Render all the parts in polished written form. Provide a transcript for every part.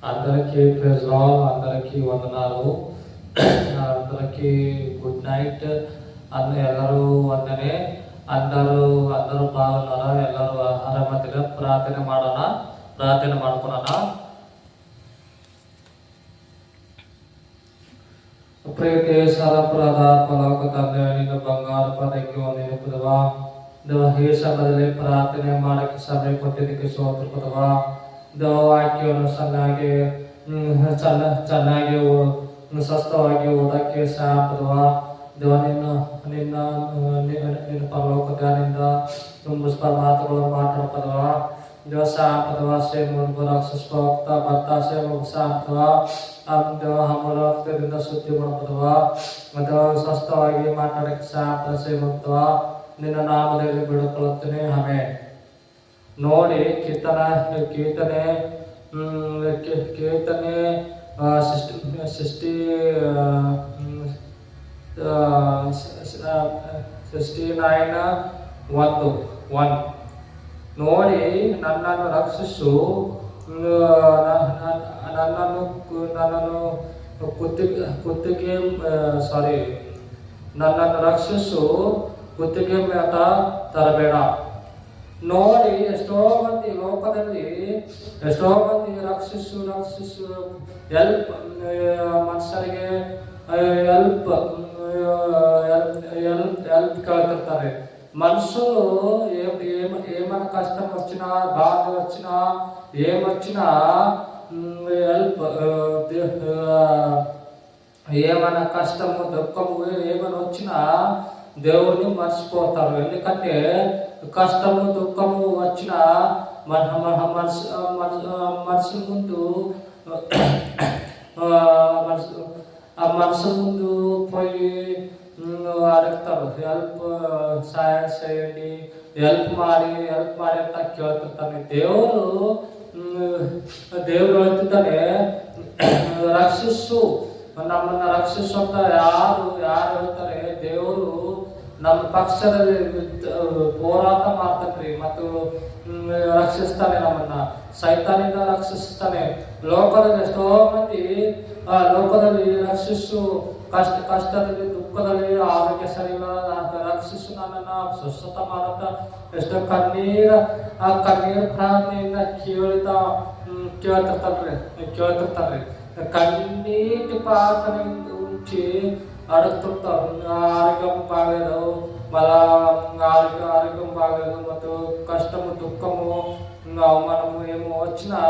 అందరికీ praise lord, అందరికీ వందనాలు, అందరికీ గుడ్ నైట్. ಎಲ್ಲರೂ ವಂದನೆ. అందరూ బాగున్నారా? ಎಲ್ಲರೂ ಆರಾಮದಿರ? ಪ್ರಾರ್ಥನೆ ಮಾಡ್ಕೊಳ್ಳೋಣ. ಪ್ರೀತಿ ಸರಪ್ರದ ಪಲಕ ತಂದೆ, ನಿನ್ನ ಬಂಗಾರ ಪದಕ್ಕೆ ನೆನಪಿದವಾ ದೇವ. ಈ ಸಮಯದಲ್ಲಿ ಪ್ರಾರ್ಥನೆ ಮಾಡಕ್ಕೆ ಸಮಯ ಕೊಟ್ಟಿದ್ದಕ್ಕೆ ಸ್ತೋತ್ರ ಪದವಾ. ದೇವ ವಾಕ್ಯವನ್ನು ಚೆನ್ನಾಗಿ ಸ್ವಸ್ಥವಾಗಿ ಓದಕ್ಕೆ ಸಹಾಯ ಪದವಾ. ದೇವ ನಿನ್ನ ಪರಲೋಕ ಧ್ಯಾನದಿಂದ ತುಂಬಿಸ್ಪ ಮಾತುಗಳನ್ನು ಮಾತಾಡ್ಪದವ. ದೇವ ಸಹಾಯ ಪದವ. ಸುಸ್ಪಕ್ತ ಬತ್ತಾಸೆ ಸಹಾಯ ದೇವ ಹಮಲದಿಂದ ಶುದ್ಧಿ ಮಾಡಪದವ. ದೇವ ಸ್ವಸ್ಥವಾಗಿ ಮಾತಾಡಕ್ಕೆ ಸಹಾಯ ಸೇವಕ್ತವ. ನಿನ್ನ ನಾಮದಲ್ಲಿ ಬಿಡುಕೊಳ್ಳುತ್ತೇನೆ. ಆಮೆನ್. ನೋಡಿ ಕೀರ್ತನೆ 69:1 ನೋಡಿ, ನನ್ನನ್ನು ರಕ್ಷಿಸು, ನನ್ನನ್ನು ರಕ್ಷಿಸು, ಕುತ್ತಿಗೆ ಮೇಟ ತರಬೇಡ. ನೋಡಿ, ಎಷ್ಟೋ ಮಂದಿ ಲೋಕದಲ್ಲಿ ರಕ್ಷಿಸು ಹೆಲ್ಪ್ ಮನುಷ್ಯರಿಗೆ ಹೆಲ್ಪ್ ಕೇಳ್ತಿರ್ತಾರೆ. మనుషులు ఏమైనా కష్టం వచ్చినా, బాధ వచ్చినా, ఏమొచ్చినా హెల్ప్, ఏమైనా కష్టము దుఃఖము ఏమైనా వచ్చినా దేవుడిని మర్చిపోతారు. ఎందుకంటే కష్టము దుఃఖము వచ్చిన మనసు ముందు పోయి అడుగుతారు, హెల్ప్ సహాయం చేయండి, హెల్ప్ ಮಾಡಿ ಅಂತ ಕೇಳ್ತಿರ್ತಾನೆ. ದೇವರು ಹೇಳ್ತಿದ್ದಾನೆ, ರಕ್ಷಿಸು, ನಮ್ಮನ್ನ ರಕ್ಷಿಸು ಅಂತ ಯಾರು ಹೇಳ್ತಾರೆ? ದೇವರು ನಮ್ಮ ಪಕ್ಷದಲ್ಲಿ ಹೋರಾಟ ಮಾಡ್ತಾನ್ರಿ ಮತ್ತು ರಕ್ಷಿಸ್ತಾನೆ. ನಮ್ಮನ್ನ ಸೈತಾನಿಂದ ರಕ್ಷಿಸ್ತಾನೆ. ಲೋಕದಲ್ಲಿ ಎಷ್ಟೋ ಮಂದಿ ಲೋಕದಲ್ಲಿ ರಕ್ಷಿಸು, ಕಷ್ಟದಲ್ಲಿ ದುಃಖದಲ್ಲಿ ಆರೋಗ್ಯ ಸರಿ ಇಲ್ಲ, ರಕ್ಷಿಸು, ನನ್ನನ್ನ ಸ್ವಸ್ಥ ಮಾಡತ್ತ ಎಷ್ಟೋ ಕಣ್ಣೀರು ಪ್ರಾರ್ಥನೆಯಿಂದ ಕೇಳ್ತಿರ್ತಾರ್ರಿ. ಕಣ್ಣೀటి ಪ್ರಾರ್ಥನೆ ఉంచి అడుగుతుంటారు. ఆరోగ్యం బాగలేదు, మళ్ళా ఆరోగ్యం బాగలేదు ಮತ್ತು కష్టము దుఃఖము అవమానము ఏమో వచ్చినా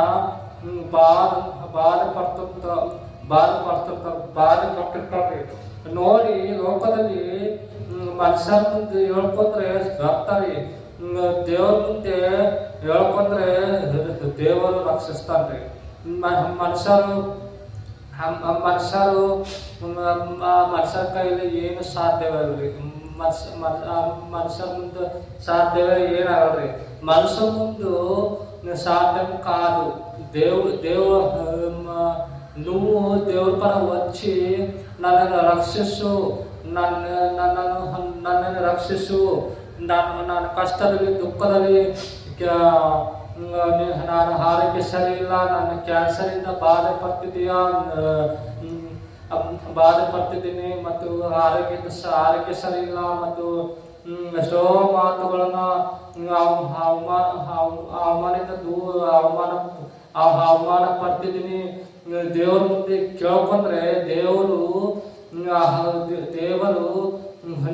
ಬಾಧಪಡ್ತಿರ್ತಾರೆ. ನೋಡಿ, ಲೋಕದಲ್ಲಿ ಮನುಷ್ಯರ ಮುಂದೆ ಹೇಳ್ಕೊಂಡ್ರೆ ಬರ್ತಾರೆ, ದೇವ್ರ ಮುಂದೆ ಹೇಳ್ಕೊಂಡ್ರೆ ದೇವರು ರಕ್ಷಿಸ್ತಾನ್ರಿ. ಮನುಷ್ಯರ ಕೈಯಲ್ಲಿ ಏನು ಸಾಧ್ಯವಲ್ರಿ. ಮನುಷ್ಯರ ಮುಂದೆ ಸಾಧ್ಯವೇ ಏನಾಗಲ್ರಿ. ಮನುಷ್ಯ ಮುಂದು సాధ్యం కాదు. నువ్వు దేవుడి పర వచ్చి నన్ను రక్షిసు, నన్ను రక్షిసు, ನನ್ನ ಕಷ್ಟದಲ್ಲಿ ದುಃಖದಲ್ಲಿ ನಾನು ಆರೋಗ್ಯ ಸರಿ ಇಲ್ಲ, ನನ್ನ ಕ್ಯಾನ್ಸರಿಂದ ಬಾಧೆಪಡ್ತಿದ್ದೀನಿ ಮತ್ತು ಆರೋಗ್ಯ ಸರಿ ಇಲ್ಲ ಮತ್ತು ಎಷ್ಟೋ ಮಾತುಗಳನ್ನ ಅವಮಾನ ಪಡ್ತಿದ್ದೀನಿ. ದೇವ್ರ ಮುಂದೆ ಕೇಳ್ಕೊಂಡ್ರೆ ದೇವರು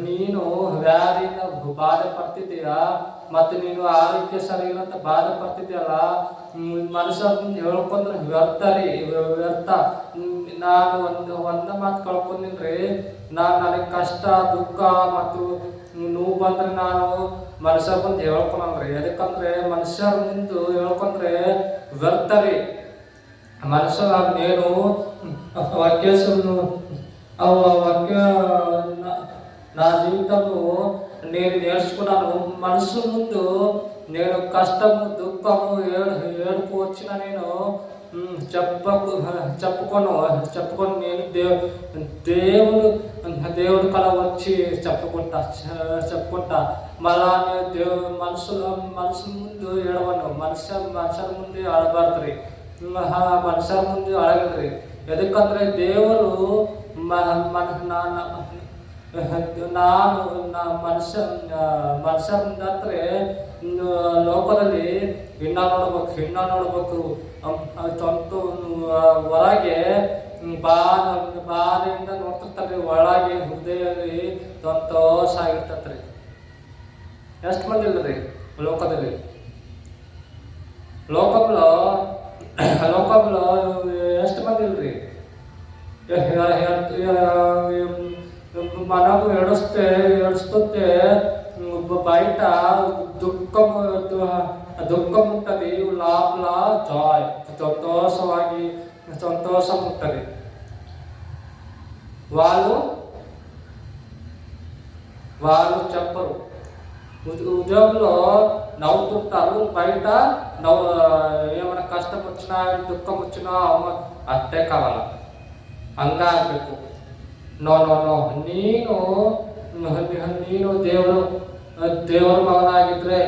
ನೀನು ವ್ಯಾಧಿಯಿಂದ ಬಾಧೆ ಪಡ್ತಿದ್ದೀಯಾ ಮತ್ತು ನೀನು ಆರೋಗ್ಯ ಸರಿ ಇಲ್ಲ ಅಂತ ಬಾಧೆ ಪಡ್ತಿದ್ದೀಯಲ್ಲ, ಮನುಷ್ಯ ಮುಂದೆ ಹೇಳ್ಕೊಂಡ್ರೆ ವ್ಯರ್ಥ. ನಾನು ಒಂದ ಮಾತು ಕಳ್ಕೊಂಡಿನ್ರಿ, ನನಗೆ ಕಷ್ಟ ದುಃಖ ಮತ್ತು ನೋವು ಬಂದ್ರೆ ನಾನು ಮನುಷ್ಯರ ಮುಂದೆ ಹೇಳ್ಕೊಳಲ್ರಿ. ಯಾಕಂದ್ರೆ ಮನುಷ್ಯರ ಮುಂದೆ ಹೇಳ್ಕೊಂಡ್ರೆ ವ್ಯರ್ಥರಿ. ಮನುಷ್ಯ నేను నా జీవితంలో నేను నేర్చుకున్నాను. మనసు ముందు నేను కష్టము దుఃఖము ఏడుపు వచ్చిన నేను చెప్పుకొని నేను దేవుడు కళ వచ్చి చెప్పుకుంటా. మళ్ళా మనసు ముందు ఏడవను. మనుషుల ముందు ఆడబడతారు. ಮನುಷ್ಯರ ಮುಂದೆ ಅಳಗಲ್ರಿ. ಎದಕ್ಕಂದ್ರೆ ದೇವರು ಮನುಷ್ಯ ಮುಂದೆ ಲೋಕದಲ್ಲಿ ಹೆಣ್ಣ ನೋಡ್ಬೇಕು ಹೊರಗೆ ಬಾಧೆಯಿಂದ ನೋಡ್ತಿರ್ತಾರ್ರಿ, ಒಳಗೆ ಹೃದಯದಲ್ಲಿ ಸಂತೋಷ ಆಗಿರ್ತೈತ್ರಿ. ಎಷ್ಟು ಮಂದಿ ಇಲ್ರಿ ಲೋಕದಲ್ಲಿ? ಲೋಕಂలో ಎಷ್ಟು ಮಂದಿ ಇಲ್ರಿ? మనకు ఏడుస్తుంటే బయట దుఃఖం ఉంటది, లోపల జాయ్ సంతోషం ఉంటది. వాళ్ళు చెప్పరు. ఉద్యోగంలో నవ్వుతుంటారు, బయట ఏమైనా కష్టం వచ్చినా దుఃఖం వచ్చినా ಅಷ್ಟೇ ಕಾವಲ್ಲ ಹಂಗಾಗಬೇಕು. ನೋ ನೀನು ದೇವರ ಮಗನಾಗಿದ್ರೆ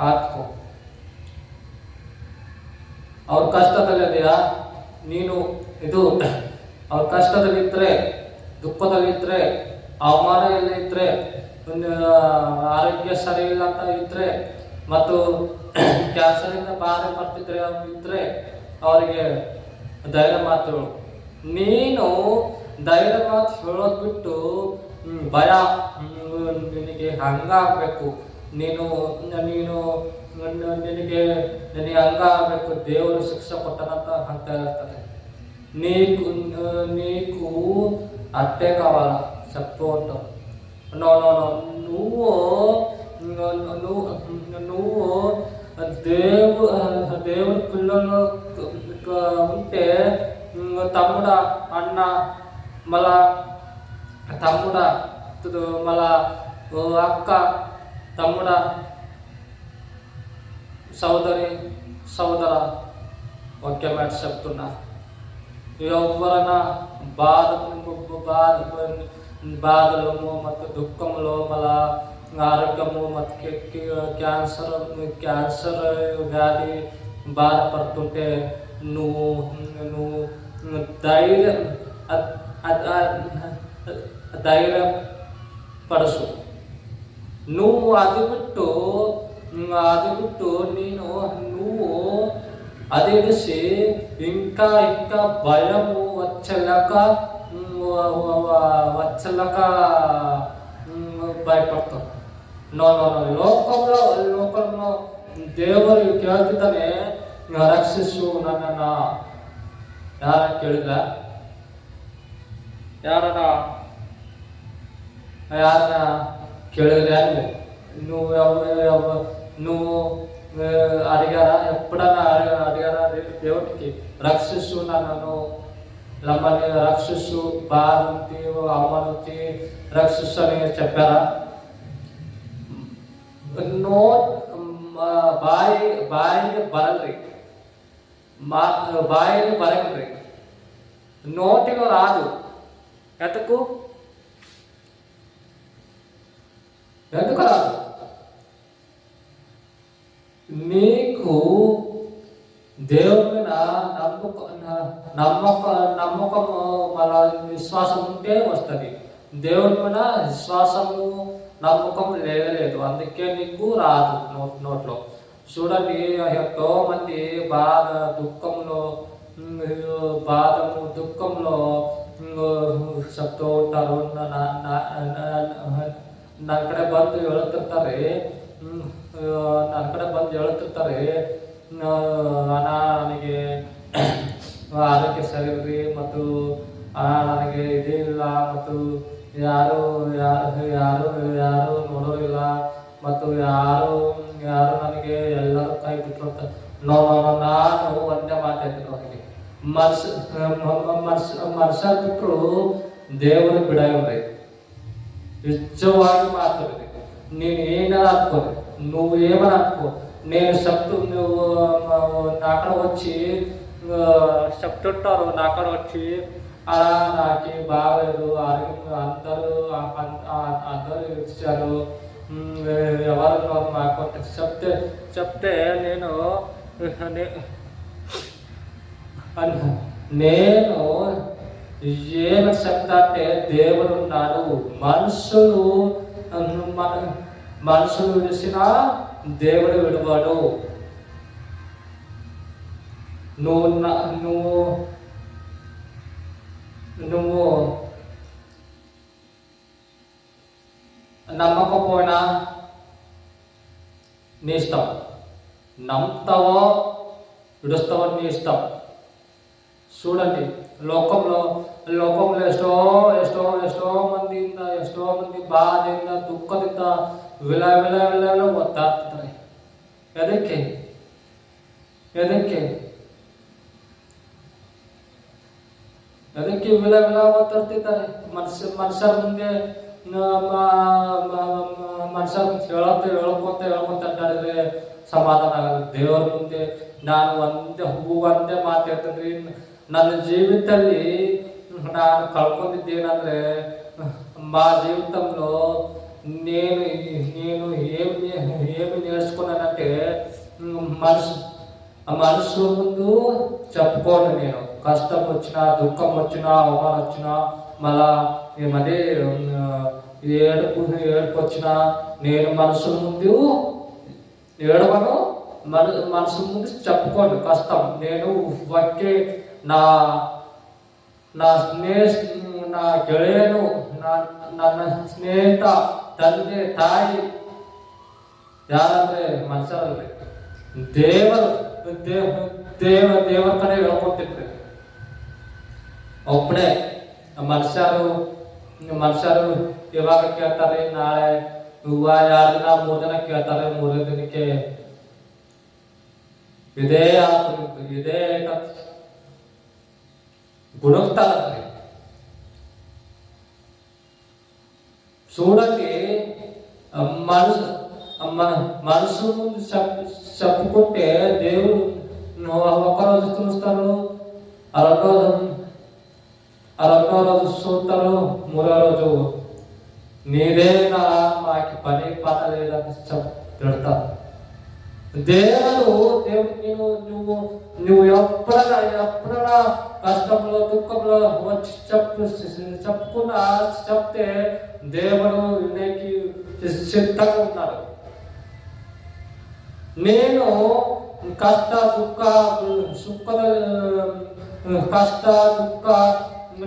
ಆತ್ಕೋ. ಅವ್ರ ಕಷ್ಟದಲ್ಲಿದೆಯಾ ನೀನು? ಅವ್ರ ಕಷ್ಟದಲ್ಲಿದ್ರೆ, ದುಃಖದಲ್ಲಿದ್ರೆ, ಅವಮಾನ ಎಲ್ಲ ಇದ್ರೆ, ಆರೋಗ್ಯ ಸರಿ ಇಲ್ಲ ಅಂತ ಇದ್ರೆ, ಮತ್ತು ಕ್ಯಾನ್ಸರ್ ಇಂದ ಬಾಧೆ ಬರ್ತಿದ್ರೆ ಇದ್ರೆ ಅವರಿಗೆ ಧೈರ್ಯ ಮಾತು. ನೀನು ಧೈರ್ಯ ಮಾತು ಹೇಳೋದ್ ಬಿಟ್ಟು ಭಯ, ನಿನಗೆ ಹಂಗಾಗ್ಬೇಕು, ನಿನಗೆ ಹಂಗಾಗ್ಬೇಕು, ದೇವರು ಶಿಕ್ಷೆ ಕೊಟ್ಟನಂತ ಅಂತ ಇರ್ತದೆ. నీకు అట్టే కావాలా చెప్పు అంటావు. నువ్వు దేవుని పిల్లలు ఉంటే తమ్ముడా, అన్న, మళ్ళా తమ్ముడా, మళ్ళా అక్క, తమ్ముడా, సోదర ఒకే మాట చెప్తున్నా. ఎవరైనా బాధలు ಮತ್ತು దుఃఖములో, మళ్ళా ఆరోగ్యము ಮತ್ತು క్యాన్సర్ వ్యాధి బాధపడుతుంటే నువ్వు ధైర్య పడసు. నువ్వు అది ಬಿಟ್ಟು నువ్వు అదేసి ఇంకా భయము వచ్చలేక భయపడతావు. లోకంలో ದೇವರು ಕೇಳ್ತಿದ್ದಾನೆ, ರಕ್ಷಿಸು ನನ್ನನ್ನ. ಯಾರ ಕೇಳಿದ? ಯಾರನ್ನ ಕೇಳಿದ್ರೆ నువ్వు అడిగారా? ఎప్పుడన్నా అడిగారా దేవుడికి? రక్షిసు నన్ను, నమ్మని రక్షిసు, బాధ ఉంది, అవమానం ఉంది, రక్షిసు అని చెప్పారా? ಬಾಯಿಗೆ ಬರಲ್ರಿ, ಬಾಯಿಗೆ ಬರಲ್ರಿ, నోటిలో రాదు. ఎందుకు రాదు? నీకు దేవుని మీద నమ్మకము మళ్ళా విశ్వాసం ఉంటే వస్తుంది. దేవుని మీద విశ్వాసము నమ్మకం లేదు, అందుకే నీకు రాదు నోట్లో. చూడండి, ఎంతో మంది దుఃఖంలో చెప్తూ ఉంటారు. ನನ್ನ ಕಡೆ ಬಂದು ಹೇಳ್ತಿರ್ತಾರೆ, ಅಣ್ಣ ನನಗೆ ಆರೋಗ್ಯ ಸರಿ ಇಲ್ರಿ, ಮತ್ತು ನನಗೆ ಇದೇ ಇಲ್ಲ, ಮತ್ತು ಯಾರು ನೋಡೋರಿಲ್ಲ, ಮತ್ತು ಯಾರು ನನಗೆ ಎಲ್ಲರೂ ಕೈ ಬಿಟ್ಟು ಅಂತ. ನಾನು ಒಂದೇ ಮಾತಾಡ್ತೀನಿ ಅವರಿಗೆ, ಮನುಷ್ಯ ಬಿಟ್ಟರು ದೇವರು ಬಿಡಲ್ರಿ. నిజವಾಗಿ మాట్లాడదు. నేను ఏమైనా అనుకోను, నువ్వు ఏమైనా అనుకో, నేను నువ్వు నాక్కడ వచ్చి చెప్తుంటారు, నాక్కడ వచ్చి అలా నాకు బాగలేదు, అందరూ ఇచ్చారు, ఎవరు మాకు చెప్తే నేను నేను ఏం చెప్తా అంటే దేవుడు ఉన్నాడు. మనుషులు విడిచినా దేవుడు విడువాడు. నువ్వు నమ్మకపోయినా నీ ఇష్టం, నమ్ముతావో విడుస్తావో నీ ఇష్టం. చూడండి, లోకంలో ಎಷ್ಟೋ ಮಂದಿ ಬಾಧೆಯಿಂದ ದುಃಖದಿಂದ ವಿಲ ಒದ್ದಾಡ್ತಿದ್ದಾರೆ. ಎದಕ್ಕೆ ವಿಲ ಒದ್ದಾಡ್ತಿದ್ದಾರೆ? ಮನುಷ್ಯರ ಮುಂದೆ ಹೇಳ್ಕೊಂತ ಅಡ್ಡಾಡಿದ್ರೆ ಸಮಾಧಾನ ಆಗಲ್ಲ. ದೇವರ ಮುಂದೆ ನಾನು ಒಂದೇ ಮಾತಾಡ್ತೀನಿ. ನನ್ನ జీవితాన్ని ನಾನು కలుపుకుందేనంటే మా జీవితంలో నేను ఏమి నేర్చుకున్నానంటే మనుషుల ముందు చెప్పుకోను. నేను కష్టం వచ్చినా, దుఃఖం వచ్చినా, అవమానం వచ్చినా, మళ్ళా ఏమదే ఏడుపు వచ్చినా నేను మనుషుల ముందు ఏడవను. మనుషుల ముందు చెప్పుకోను కష్టం. నేను ఒకే నా ಗೆಳೆಯನು, ನನ್ನ ಸ್ನೇಹಿತ, ತಂದೆ, ತಾಯಿ ಯಾರಂದ್ರೆ ಮನುಷ್ಯರಲ್ರಿ, ದೇವರ ಕಡೆ ಹೇಳ್ಕೊತಿರ್ರಿ. ಒಬ್ಬನೇ ಮನುಷ್ಯರು ಇವಾಗ ಕೇಳ್ತಾರೆ, ನಾಳೆ 2 ದಿನ 3 ದಿನ ಕೇಳ್ತಾರೆ. 3 ದಿನಕ್ಕೆ ಇದೇ గుణస్తారండి. చూడండి, మనసు ముందు చెప్పుకుంటే దేవుడు ఒకరోజు చూస్తారు, రెండో రోజు చూస్తారు, 3వ రోజు నీదేనా మాకి పని పాట లేదని పెడతారు. దేవుడు నువ్వు ఎప్పుడైనా కష్టంలో, దుఃఖంలో వచ్చి చెప్తే దేవుడు నీకు సిద్ధంగా ఉన్నాడు. నేను ಕಷ್ಟ ದುಃಖ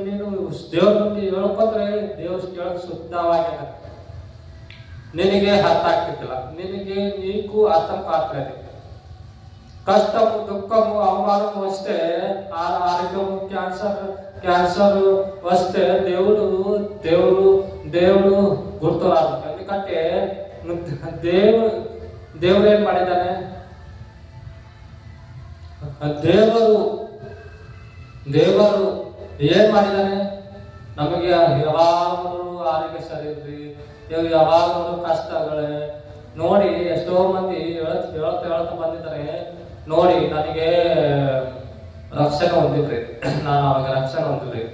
ನೀನು ದೇವ್ರ ಮುಂದೆ ಹೇಳ್ಕೊಂಡ್ರೆ ದೇವ್ರು ಕೇಳಕ್ ಶುದ್ಧವಾಗಿದೆ. ನಿನಗೆ ಅರ್ಥ ಆಗ್ತಿಲ್ಲ, నీకు అర్థం కావట్లేదు. కష్టము, దుఃఖము, అవమానము వస్తే, ఆరోగ్యము, క్యాన్సర్ వస్తే దేవుడు గుర్తురాదు. ఎందుకంటే దేవుడు ఏం ಮಾಡಿದಾನೆ? ದೇವರು ಏನ್ ಮಾಡಿದಾನೆ? ನಮಗೆ ಯಾವಾಗಲೂ ಆರೋಗ್ಯ ಸರಿ ಇರ್ರಿ, ಯಾವಾಗಲೂ ಕಷ್ಟಗಳೇ. ನೋಡಿ, ಎಷ್ಟೋ ಮಂದಿ ಹೇಳ್ತಾ ಬಂದಿದ್ದಾರೆ. ನೋಡಿ, ನನಗೆ ರಕ್ಷಣೆ ಹೊಂದಿದ್ರಿ, ನಾನು ಅವಾಗ ರಕ್ಷಣೆ ಹೊಂದಿದ್ರಿ.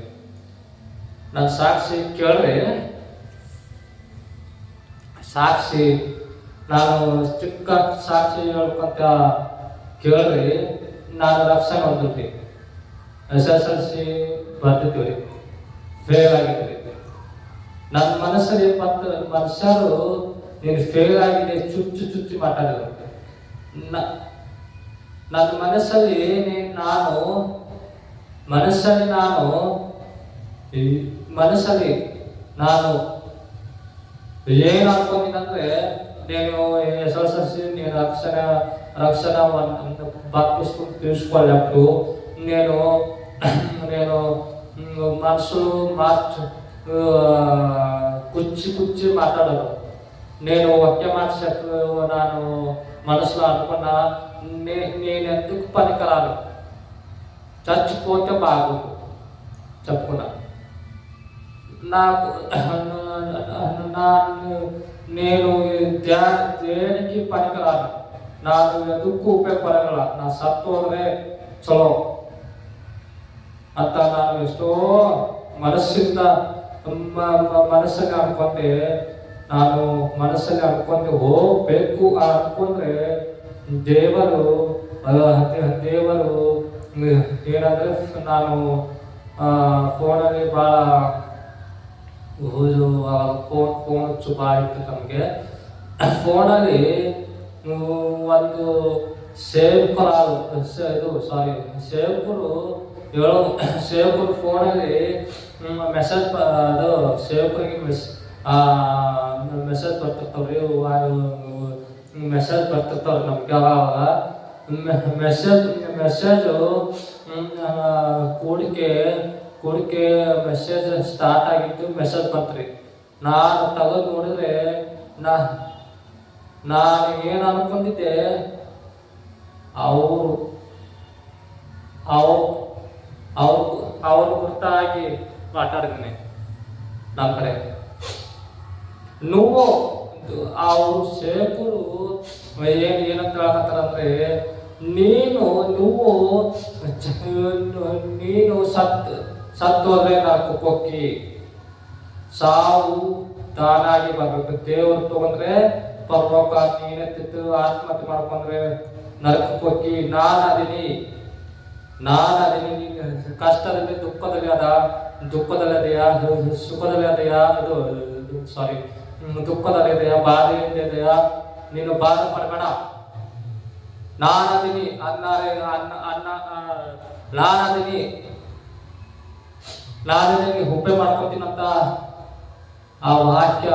ನನ್ನ ಸಾಕ್ಷಿ ಕೇಳ್ರಿ, ಸಾಕ್ಷಿ ನಾನು ಚಿಕ್ಕ ಸಾಕ್ಷಿ ಹೇಳ್ಕೊಂತ ಕೇಳ್ರಿ. ನಾನು ರಕ್ಷಣೆ ಹೊಂದಿದ್ರಿ, SSLC ಬರ್ತಿದ್ವಿ, ಫೇಲ್ ಆಗಿದ್ರಿ. ನನ್ನ ಮನಸ್ಸಲ್ಲಿ ಮತ್ತು ಮನುಷ್ಯರು ನೀನು ಫೇಲ್ ಆಗಿದೆ ಚುಚ್ಚಿ ಮಾತಾಡಿದ್ರು. ನನ್ನ ಮನಸ್ಸಲ್ಲಿ ನಾನು ಏನು ಅನ್ಕೊಂಡಿದ್ದಂದ್ರೆ, నేను SSLC నేను రక్షణ బాప్తిస్మం తీసుకున్నప్పుడు నేను మనుషులు కుచ్చి మాట్లాడరు. నేను ఒకే మాట ನಾನು మనసులో అనుకున్నా, నేనెందుకు పనికిరాను, చచ్చిపోతే బాగుండు చెప్పుకున్నా. నేను ದೇನಿಗೆ ಪನಿಕರಾನು, ನಾನು ಎದಕ್ಕೂ ಉಪಯೋಗಪಡಲ್ಲ, ನಾ ಸತ್ತೋದ್ರೆ ಚಲೋ ಅಂತ ನಾನು ಎಷ್ಟೋ ಮನಸ್ಸಲ್ಲಿ ಅನ್ಕೊಂಡೆ. ನಾನು ಮನಸ್ಸಲ್ಲಿ ಅನ್ಕೊಂಡೆ ಹೋಗ್ಬೇಕು ಅನ್ಕೊಂಡ್ರೆ ದೇವರು ದೇವರು ಏನಂದರೆ ನಾನು ಫೋನಲ್ಲಿ ಭಾಳ ಫೋನ್ ಹುಚ್ಚು ಭಾಳ ಇತ್ತು ನಮಗೆ. ಫೋನಲ್ಲಿ ಒಂದು ಸೇವಕರು ಫೋನಲ್ಲಿ ಮೆಸೇಜ್ ಸೇವಕರಿಗೆ ಮೆಸೇಜ್ ಬರ್ತಿರ್ತಾವ್ರಿ. ಮೆಸೇಜ್ ಬರ್ತಿರ್ತಾವ್ರಿ ನಮ್ಗೆ ಅವಾಗ ಮೆಸೇಜು ಕೂಡಿಕೆ ಮೆಸೇಜ್ ಸ್ಟಾರ್ಟ್ ಆಗಿತ್ತು. ಮೆಸೇಜ್ ಬಂತ್ರಿ. ನಾನು ತೆಗೆದು ನೋಡಿದ್ರೆ ನಾನು ಏನು ಅನ್ಕೊಂಡಿದ್ದೆ, ಅವ್ರು ಗುರ್ತಾಗಿ ಮಾತಾಡಿದ್ದೀನಿ ನಮ್ಮ ಕಡೆ. ನೀವು ಅವ್ರು ಸೇವಕರು ಏನಂತ ಹೇಳ್ತಾರಂದ್ರೆ, ನೀನು ಸತ್ತೋದ್ರೆ ನಾಲ್ಕು ಕೊಕ್ಕಿ, ಸಾವು ತಾನಾಗಿ ಬರ್ಬೇಕು. ದೇವ್ರು ತಗೊಂಡ್ರೆ ಪರಲೋಕ, ನೀನೆತ್ತಿತ್ತು ಆತ್ಮಹತ್ಯೆ ಮಾಡ್ಕೊಂಡ್ರೆ ನರಕಕ್ಕೆ ಹೋಗಿ. ನಾನು ಅದೀನಿ, ಕಷ್ಟದಲ್ಲಿ ದುಃಖದಲ್ಲಿ ಅದೆಯಾ, ಸುಖದಲ್ಲಿ ಅದೆಯಾ, ದುಃಖದಲ್ಲಿ ಇದೆಯಾ, ಬಾಧೆಯಿಂದ ಇದೆಯಾ, ನೀನು ಬಾಧೆ ಪಡಬೇಡ, ನಾನದೀನಿ ಹುಬ್ಬೆ ಮಾಡ್ಕೊತೀನಂತ ಆ ವಾಕ್ಯ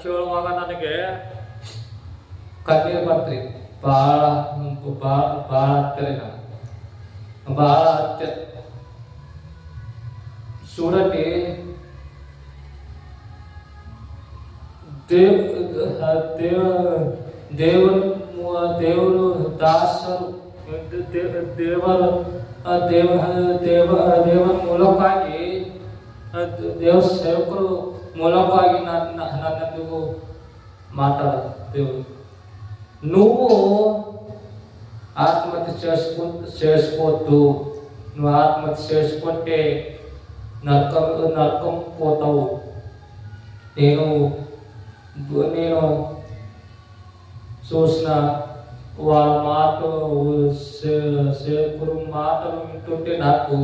ಕೇಳುವಾಗ ನನಗೆ ಕಣ್ಣೀರು ಬರ್ತ್ರಿ. ಭಾಳ ಹತ್ತಿರ ಭಾಳ ಹತ್ತಿರ ಸೂರಟಿ ದೇವರು ದಾಸರು ದೇವರ ಮೂಲಕವಾಗಿ ದೇವ್ರ ಸೇವಕರು ಮೂಲಕವಾಗಿ ನನ್ನೊಂದಿಗೂ ಮಾತಾಡೋದು ದೇವರು. ನೀವು ಆತ್ಮಹತ್ಯೆ ಸೇರಿಸ್ಕೋತು, ನೀವು ಆತ್ಮಹತ್ಯೆ ಸೇರಿಸ್ಕೊಂಡೆ ನರ್ಕೊಂಬೋತಾವು. నేను చూసిన వాళ్ళ సేవకులు మాటలు వింటుంటే నాకు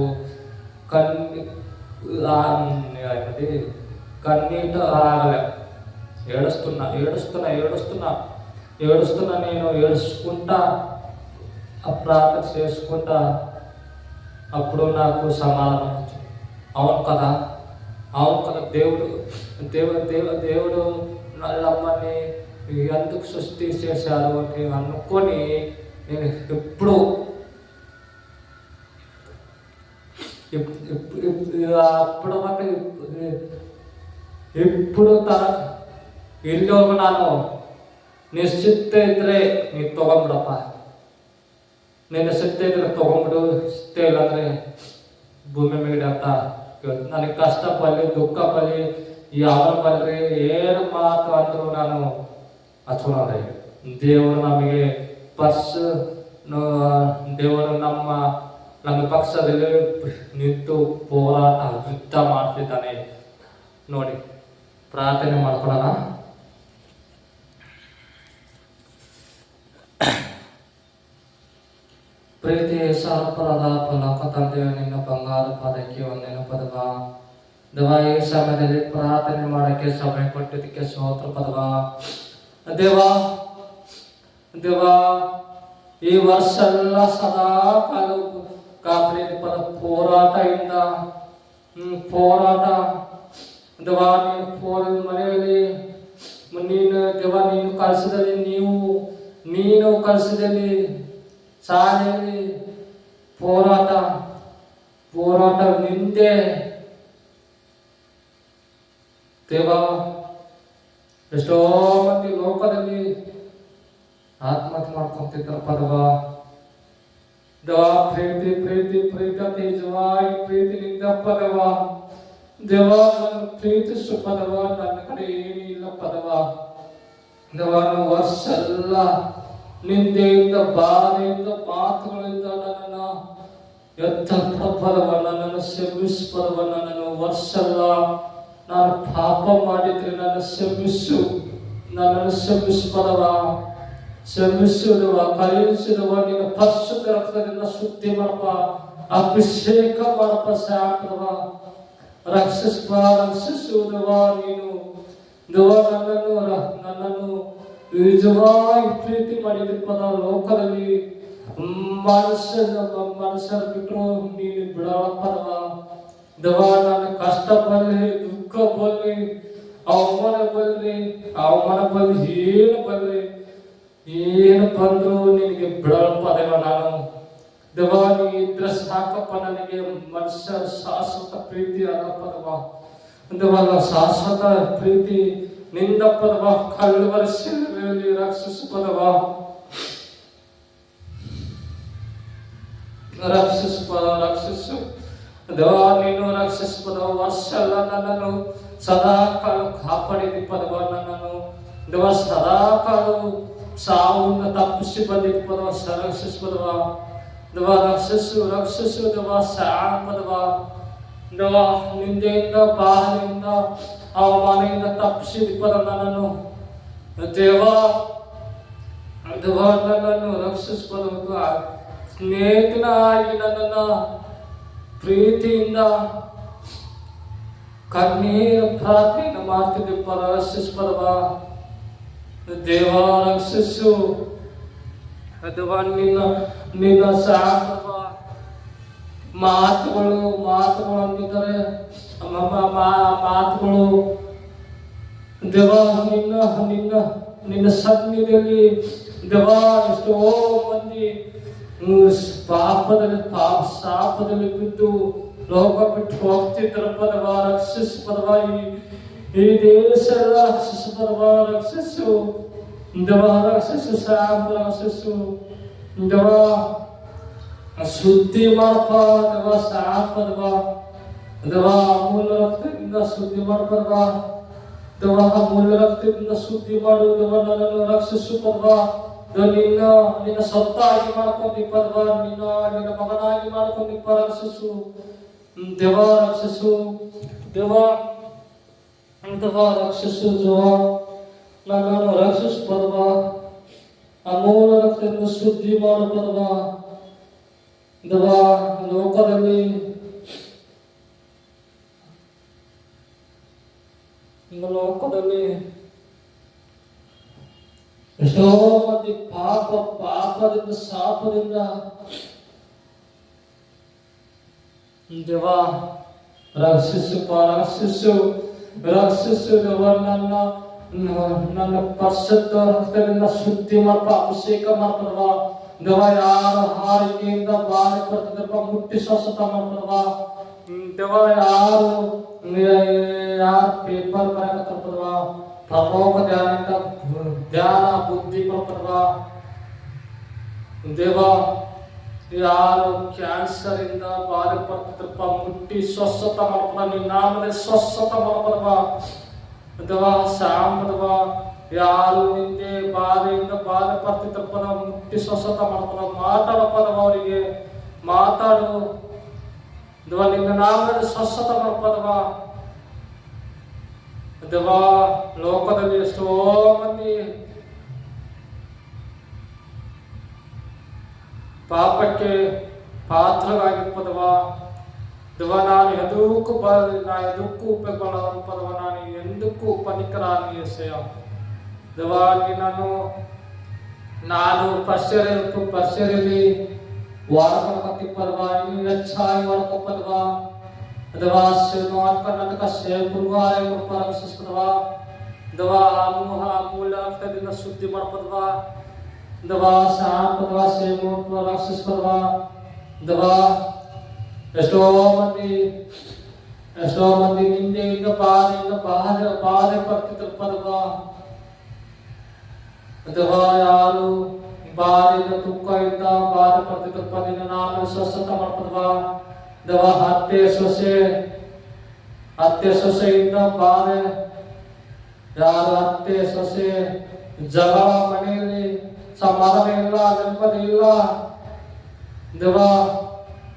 కన్నీట ఆగలే. ఏడుస్తున్నా. నేను ఏడుచుకుంటా ప్రార్థన చేసుకుంటా. అప్పుడు నాకు సమాధానం వచ్చింది. అవును కదా, దేవుడు నల్లమ్మని ఎందుకు సృష్టి చేశాడు అని అనుకొని నేను ఇప్పుడు ತನ ಇಲ್ಲಿವರೆಗೂ ನಾನು ನಿಶ್ಚಿತ ಇದ್ರೆ ನೀನು ತಗೊಂಬಿಡಪ್ಪ, ನಿನ್ನ ಸಿದ್ಧ ಇದ್ರೆ ತಗೊಂಬಿಡು, ಸಿದ್ಧ ಇಲ್ಲ ಅಂದ್ರೆ ಭೂಮಿ ಮೇಲೆ ಅಂತ. ನನಗೆ ಕಷ್ಟ ಬರಲಿ, ದುಃಖ ಬರಲಿ, ಯಾವ ಬರಲಿ, ಏನು ಮಾತು ಅಂದರೂ ನಾನು ಹಚ್ಕೊಳ್ಳೋದೆ. ದೇವರು ನಮಗೆ ದೇವರು ನಮ್ಮ ಪಕ್ಷದಲ್ಲಿ ನಿಂತು ಹೋರಾಟ ಯುದ್ಧ ಮಾಡ್ತಿದ್ದಾನೆ ನೋಡಿ. ಪ್ರಾರ್ಥನೆ ಮಾಡ್ಕೊಳ್ಳೋಣ. ಪ್ರೀತಿ ಸರ್ಪರದ ಪಲಕ ತಂದೆಯ ನಿನ್ನ ಬಂಗಾರ ಪದಕ್ಕೆ ಒಂದೇನು ಪದವ ದೇವ. ಈ ಸಮಯದಲ್ಲಿ ಪ್ರಾರ್ಥನೆ ಮಾಡಕ್ಕೆ ಸಮಯ ಕೊಟ್ಟಿದ್ದಕ್ಕೆ ಸ್ತೋತ್ರ ಪದವ ದೇವ. ಈ ವರ್ಷ ಎಲ್ಲ ಸದಾ ಕಾಲ ಕಾಪಡಿ ಪದ ಹೋರಾಟದಿಂದ ಹೋರಾಟ ದೇವ. ನೀನು ಮನೆಯಲ್ಲಿ ನೀನು ಕಳಿಸಿದಲ್ಲಿ ನೀನು ಕಳಿಸಿದಲ್ಲಿ ಶಾಲೆಯಲ್ಲಿ ಹೋರಾಟ ನಿಂದೆ ದೇವ. ಎಷ್ಟೋ ಮಂದಿ ಲೋಕದಲ್ಲಿ ಆತ್ಮಹತ್ಯೆ ಮಾಡ್ಕೊಂತಿದ್ದಾರೆ ಪದವ ದೇವ. ನಿಜವಾಗಿ ಪ್ರೀತಿನಿಂದ ಪದವ ದೇವ. ನನ್ನ ಪ್ರೀತಿಸು ಪದವ, ನನ್ನ ಕಡೆ ಏನಿಲ್ಲ ಪದವ ದೇವ. ವರ್ಷ ಎಲ್ಲ ನಿಂದೆಯಿಂದ ಬಾಧೆಯಿಂದ ಮಾತುಗಳಿಂದ ನನ್ನನ್ನು ಎತ್ತಪದವ, ನನ್ನನ್ನು ಶ್ರಮಿಸುವ, ನನ್ನನ್ನು ವರ್ಷ ಎಲ್ಲ ನಾನು ಪಾಪ ಮಾಡಿದ್ರೆ ನನ್ನನ್ನು ಶ್ರಮಿಸು ಪದವ. ಕ್ಷಮಿಸುವ ಕರೆಯಿಸುವ ನಿನ್ನ ಪರಿಶುದ್ಧ ರಕ್ತದಿಂದ ಶುದ್ಧಿ ಮಾಡಪ್ಪ, ಅಭಿಷೇಕ ಮಾಡಪ್ಪ ಸಾಕದವ. ರಕ್ಷಿಸುವುದವ ನೀನು ದೇವ. ನನ್ನನ್ನು ನಿಜವಾಗಿ ಪ್ರೀತಿ ಮಾಡಿದಪ್ಪದ ಲೋಕದಲ್ಲಿ ಮನುಷ್ಯರ ಬಿಟ್ಟರು ನೀನು ಬಿಡಪ್ಪದವ ದೇವ. ನಾನು ಕಷ್ಟ ಬರಲಿ, ದುಃಖ ಬರಲಿ, ಅವಮಾನ ಬರಲಿ ಏನು ಬಂದ್ರು ನಿನಗೆ ಬಿಡಲ್ಪದೇವ ನಾನು ದೇವ. ನೀ ಇದ್ರೆ ಸಾಕಪ್ಪ ನನಗೆ. ಮನುಷ್ಯರ ಶಾಶ್ವತ ಪ್ರೀತಿ ಅದಪ್ಪದವ ದೇವ. ಶಾಶ್ವತ ಪ್ರೀತಿ ನಿಂದಪ್ಪದವ. ಕಲ್ವರಿ ಶಿಲುಬೆಯಲ್ಲಿ ರಕ್ಷಿಸುವುದವ, ರಕ್ಷಿಸು ದೇವ. ನೀನು ರಕ್ಷಿಸುವುದವ. ವರ್ಷ ಎಲ್ಲ ನನ್ನನ್ನು ಸದಾ ಕಾಲ ಕಾಪಾಡಿದಿಪ್ಪದವ. ನನ್ನನ್ನು ದೇವ ಸದಾ ಕಾಲ ಸಾವನ್ನು ತಪ್ಪಿಸಿ ಬಂದಿಪ್ಪದವ. ರಕ್ಷಿಸುವುದವ ದೇವ. ರಕ್ಷಿಸು ದೇವ. ಸಾಪದವ ದೇವ. ನಿಂದೆಯಿಂದ ಬಾಧೆಯಿಂದ ಅವಮಾನದಿಂದ ತಪ್ಪಿಸಿದಿಪ್ಪದ ನನ್ನನ್ನು ದೇವ. ದೇವ ನನ್ನನ್ನು ರಕ್ಷಿಸುವುದವ. ಸ್ನೇಹಿತನಾಗಿ ನನ್ನನ್ನು ಪ್ರೀತಿಯಿಂದ ಕಣ್ಣೀರು ಪ್ರಾರ್ಥನೆಯನ್ನು ಮಾಡ್ತಿದ್ದಪ್ಪ. ರಕ್ಷಿಸುವುದವ ದೇವ. ರಕ್ಷಿಸು ದೇವ. ನಿನ್ನ ಸಾಕವ ಮಾತುಗಳು ಅಂದಿದ್ದಾರೆ ಮಾತುಗಳು ದೇವ. ನಿನ್ನ ಸನ್ನಿಧಿಯಲ್ಲಿ ದೇವ ಎಷ್ಟೋ ಮಂದಿ ಶಾಪದಲ್ಲಿ ಬಿದ್ದು ಲೋಕ ಬಿಟ್ಟು ಹೋಗ್ತಿದ್ರಪ್ಪ ದೇವ. ರಕ್ಷಿಸುವುದವ. ಈ ದೇಶ ರಕ್ಷಿಸುವುದವ. ರಕ್ಷಿಸು ದೇವ. ರಕ್ಷಿಸು ರಕ್ಷಿಸು ದೇವ. ಶುದ್ಧಿ ಮಾಡಪ್ಪ ದೇವ. ಸಾಪದವ ದೇವ. ಅಮೂಲ್ಯ ರಕ್ತದಿಂದ ಶುದ್ಧಿ ಮಾಡಬಾರ್ದ ದೇವ. ಅಮೂಲ್ಯ ರಕ್ತದಿಂದ ಶುದ್ಧಿ ಮಾಡು ದೇವ. ನನ್ನನ್ನು ರಕ್ಷಿಸುವುದವ. ನಿನ್ನ ಸ್ವತ್ತಾಗಿ ಮಾಡ್ಕೊಂಡಿಪ್ಪದವ. ನಿನ್ನ ಮಗನಾಗಿ ಮಾಡ್ಕೊಂಡಿಪ್ಪ. ರಕ್ಷಿಸು ದೇವ. ರಕ್ಷಿಸು ದೇವ. ರಕ್ಷಿಸು ದೇವ. ನನ್ನನ್ನು ರಕ್ಷಿಸುವುದವ. ಅಮೂಲ್ಯ ರಕ್ತದಿಂದ ಶುದ್ಧಿ ಮಾಡಬಾರ್ದ ದೇವ. ಲೋಕದಲ್ಲಿ ಎಷ್ಟೋ ಮಂದಿ ಪಾಪದಿಂದ ಶಾಪದಿಂದ ದೇವ. ರಕ್ಷಿಸು ದೇವ. ನನ್ನ ಪರಿಶುದ್ಧ ರಕ್ತದಿಂದ ಶುದ್ಧಿ ಮಾಡಪ್ಪ, ಅಭಿಷೇಕ ಮಾಡ್ತದವ ದೇವ. ಯಾರ ಹಾರಿಕೆಯಿಂದ ಬಾರಿ ಬರ್ತಿದ್ರಪ್ಪ ಮುಟ್ಟಿ ಸ್ವಸ್ಥ ಮಾಡ್ತದವ ದೇವ. ಯಾರು ಪೇಪರ್ ಬರಕತ್ತದವ ಪ್ರಮೋಹ ಧ್ಯಾನ ಬುದ್ಧಿ ಕೊಡ್ತದವ ದೇವ. ಯಾರು ಕ್ಯಾನ್ಸರ್ ಇಂದ ಬಾರಿ ಬರ್ತಿದ್ರಪ್ಪ ಮುಟ್ಟಿ ಸ್ವಸ್ಥ ಮಾಡ್ತದ. ನಿನ್ನ ನಾಮದಲ್ಲಿ ಸ್ವಸ್ಥ ಮಾಡ್ತದವ ದೇವ. ಸಾಂಬದವ. ಯಾರು ನಿಂದೆ ಬಾಧೆಯಿಂದ ಬಾಧೆ ಬರ್ತಿದ್ರಪ್ಪ ಮುಟ್ಟಿ ಸ್ವಸ್ಥ ಮಾಡ್ತದ. ಮಾತಾಡಪ್ಪದವ. ಅವರಿಗೆ ಮಾತಾಡು ದೇವ. ನಿನ್ನ ನಾಮದಲ್ಲಿ ಸ್ವಸ್ಥ ಮಾಡ್ಪದವ ದೇವ. ಲೋಕದಲ್ಲಿ ಎಷ್ಟೋ ಮಂದಿ ಪಾಪಕ್ಕೆ ಪಾತ್ರರಾಗಿರ್ಪದವ ದೇವ. ನಾನು ಎದಕ್ಕೂ ಉಪಯೋಗಪದವ. ನಾನು ಎಂದಕ್ಕೂ ಉಪನಿಕರಾಗಿಸೆಯ ದೇವ. ನಾನು ಪರಿಸರಲ್ಲಿ ವಾರಕೊಪ್ಪದವ. ಇನ್ನು ಹೆಚ್ಚಾಗಿ ವಾರಕೊಪ್ಪದವ ದೇವ. ಕರ್ನಾಟಕ ಗುರುವಾರ ರಕ್ಷಿಸ್ಪದವ ದೇವ. ಅಮೂಲ್ಯ ರಕ್ತದಿಂದ ಶುದ್ಧಿ ಮಾಡ್ಪದವ ದೇವ. ಸಾಪದವ ರಕ್ಷಿಸ್ಪದವ ದೇವ. ಎಷ್ಟೋ ಮಂದಿ ನಿಂದೆಯಿಂದ ಬಾಧೆ ಬರ್ತಿದ್ರಪ್ಪದವ ದೇವ. ಯಾರು ಬಾಧೆಯಿಂದ ದುಃಖದಿಂದ ಬಾಧೆ ಬರ್ತಿದ್ರಪ್ಪ ನಿನ್ನ ನಾಮ ಸ್ವಸ್ಥ ಮಾಡ್ಪದವ ದೇವ. ಅತ್ತೆ ಸೊಸೆಯಿಂದ ಬಾಧೆ. ಯಾರು ಅತ್ತೆ ಸೊಸೆ ಜಗಳ, ಮನೆಯಲ್ಲಿ ಸಮಾಧಾನ ಇಲ್ಲ, ನೆಮ್ಮದಿ ಇಲ್ಲ ದೇವ.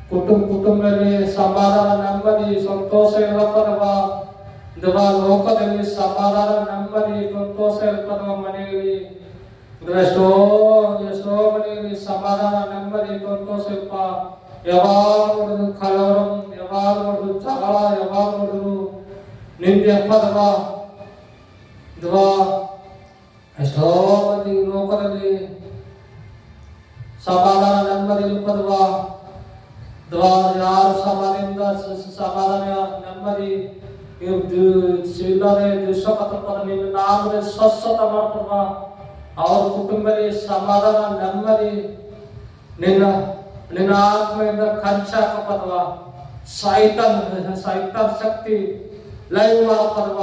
ಕುಟುಂಬದಲ್ಲಿ ಸಮಾಧಾನ, ನೆಮ್ಮದಿ, ಸಂತೋಷ ಇರಪ್ಪದವ ದೇವ. ಲೋಕದಲ್ಲಿ ಸಮಾಧಾನ, ನೆಮ್ಮದಿ, ಸಂತೋಷ ಇರಪ್ಪದವ ಮನೆಯಲ್ಲಿ ಎಷ್ಟೋ ಎಷ್ಟೋ ಮನೆಯಲ್ಲಿ ಸಮಾಧಾನ ನೆಮ್ಮದಿ ಸಂತೋಷಪ್ಪ. ಯಾವಾಗ ನೋಡಿದ್ರು ಕಲವರಂ, ಯಾವಾಗ ನೋಡಿದ್ರು ಜಗಳ, ಯಾವಾಗ ನೋಡಿದ್ರು ನಿಂದೆ ಪದವ. ಎಷ್ಟೋ ಮಂದಿ ಲೋಕದಲ್ಲಿ ಸಮಾಧಾನ ನೆಮ್ಮದಿ ಪದವ. ಯಾರು ಸಮಾಧಾನ ನೆಮ್ಮದಿ ಇಲ್ಲದೆ ದುಷ್ಟಪತ್ರ ನಿನ್ನ ನಾಮದ ಸ್ವಸ್ಥತ ಮಾಡ್ತದ. ಅವ್ರ ಕುಟುಂಬದಲ್ಲಿ ಸಮಾಧಾನ ನೆಮ್ಮದಿ ನಿನ್ನ ನಿನ್ನ ಆತ್ಮೆಯಿಂದ ಕಂಚಾಕಪದವ. ಸೈತಾನ್ ಶಕ್ತಿ ಲೈವ್ ಮಾಡಪದವ.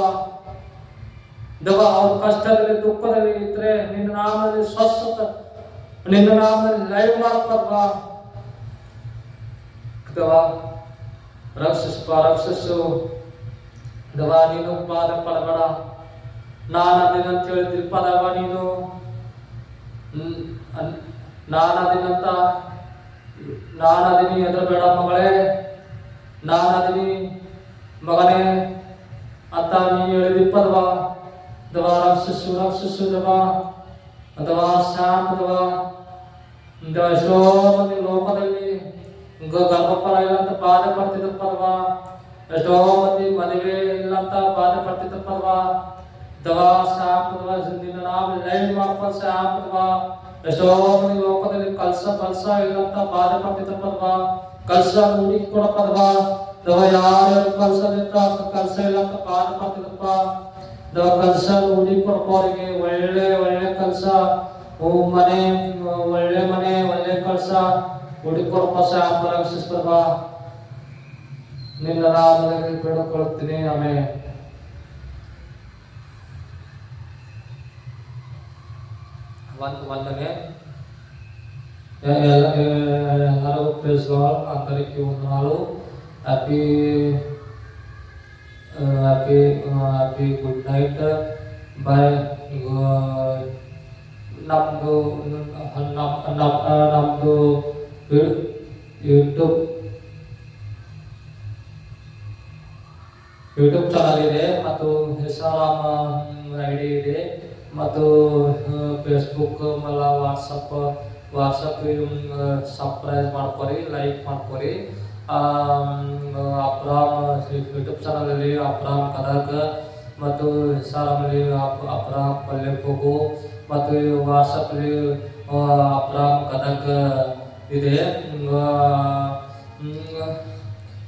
ಅವ್ರ ಕಷ್ಟದಲ್ಲಿ ದುಃಖದಲ್ಲಿ ಇದ್ರೆ ನಿನ್ನ ನಾಮದಲ್ಲಿ ಸ್ವಸ್ಥತ, ನಿನ್ನ ನಾಮದಲ್ಲಿ ಲೈವ್ ಮಾಡಪದವ. ರಕ್ಷಿಸು ದವಾ. ನೀನು ಪಾದ ಪಡಬೇಡ. ನಾನು ಅದಿನಂತ ಹೇಳಿದ್ರಿ ಪದವ. ನೀನು ನಾನದಿನಿ ಹೆದರಬೇಡ ಮಗಳೇ, ನಾನದಿನಿ ಮಗನೇ ಅಂತ ನೀ ಹೇಳಿದಿ ಪದವ. ದವಾ ರಕ್ಷಿಸು ದವಾ. ಅಥವಾ ಶಾಂತದವ. ಎಷ್ಟೋ ಮಂದಿ ಲೋಕದಲ್ಲಿ ಗರ್ಭಫಲ ಇಲ್ಲಂತ ಬಾಧೆ ಪಡ್ತಿದ್ದ ಪದವ. ಎಷ್ಟೋ ಮಂದಿ ಮದುವೆ ಇಲ್ಲಂತ ಬಾಧೆ ಪಡ್ತಿದ್ದ ಪದವ. ದವಾ ಶಾಪದವ. ನಿನ್ನ ನಾಮ ಲೈವ್ ಮಾಡಪ್ಪ ಶಾಪದವ. ಎಷ್ಟೋ ಮಂದಿ ಲೋಕದಲ್ಲಿ ಕಲ್ಸ ಇಲ್ಲಂತ ಬಾಧೆ ಪಡ್ತಿದ್ದ ಪದವ. ಕಲ್ಸ ಹುಡುಕಿ ಕೊಡ ಪದವ. ದವ ಯಾರು ಕಲ್ಸ ಇಲ್ಲಂತ ಬಾಧೆ ಪಡ್ತಿದ್ದಪ್ಪ. ದವ ಕಲ್ಸ ಹುಡುಕಿ ಕೊಡಪ್ಪ. ಅವರಿಗೆ ಒಳ್ಳೆ ಕಲ್ಸ, ಮನೆ ಒಳ್ಳೆ ಕಲ್ಸ ಹುಡುಕಿ ಕೊಡಪ್ಪ. ಶಾಪ ರಕ್ಷಿಸ್ಬರ್ಬ. ನಿನ್ನ ನಾಮದಲ್ಲಿ ಬೇಡಿಕೊಳ್ಳುತ್ತೀನಿ. ಆಮೇಲೆ వందనే ಎಲ್ಲರೂ ಪ್ರೇಸ್ ಲಾರ್ಡ್. అందరికీ వందనాలు. Happy good night. ಬೈ ನಮ್ದು ಯೂಟ್ಯೂಬ್ ಚಾನಲ್ ಇದೆ ಮತ್ತು ಇನ್ಸ್ಟಾಗ್ರಾಮ್ ಐಡಿ ಇದೆ ಮತ್ತು ಫೇಸ್ಬುಕ್ ಮಲ್ಲ ವಾಟ್ಸಪ್ ಸಬ್ಸ್ಕ್ರೈಬ್ ಮಾಡ್ಕೊರಿ, ಲೈಕ್ ಮಾಡ್ಕೊರಿ. ಅಬ್ರಾಮ್ ಯೂಟ್ಯೂಬ್ ಚಾನಲಲ್ಲಿ ಅಬ್ರಾಮ್ ಗದಗ ಮತ್ತು ಇನ್ಸ್ಟಾಗ್ರಾಮಲ್ಲಿ ಅಬ್ರಾಮ್ ಪಲ್ಲೆಪೋಗು ಮತ್ತು ವಾಟ್ಸಪ್ಪಲ್ಲಿ ಅಬ್ರಾಮ್ ಗದಗ ಇದೆ.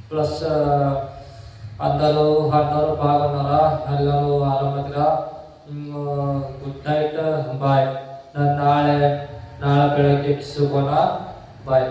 ಪ್ಲಸ್ అందరూ బాగున్నారా? ಎಲ್ಲರೂ ಆರಾಮದಿರಾ? Good night. ಬಾಯ್. ನಾಳೆ ಬೆಳಗ್ಗೆ ಸಿಗೋಣ. ಬಾಯ್.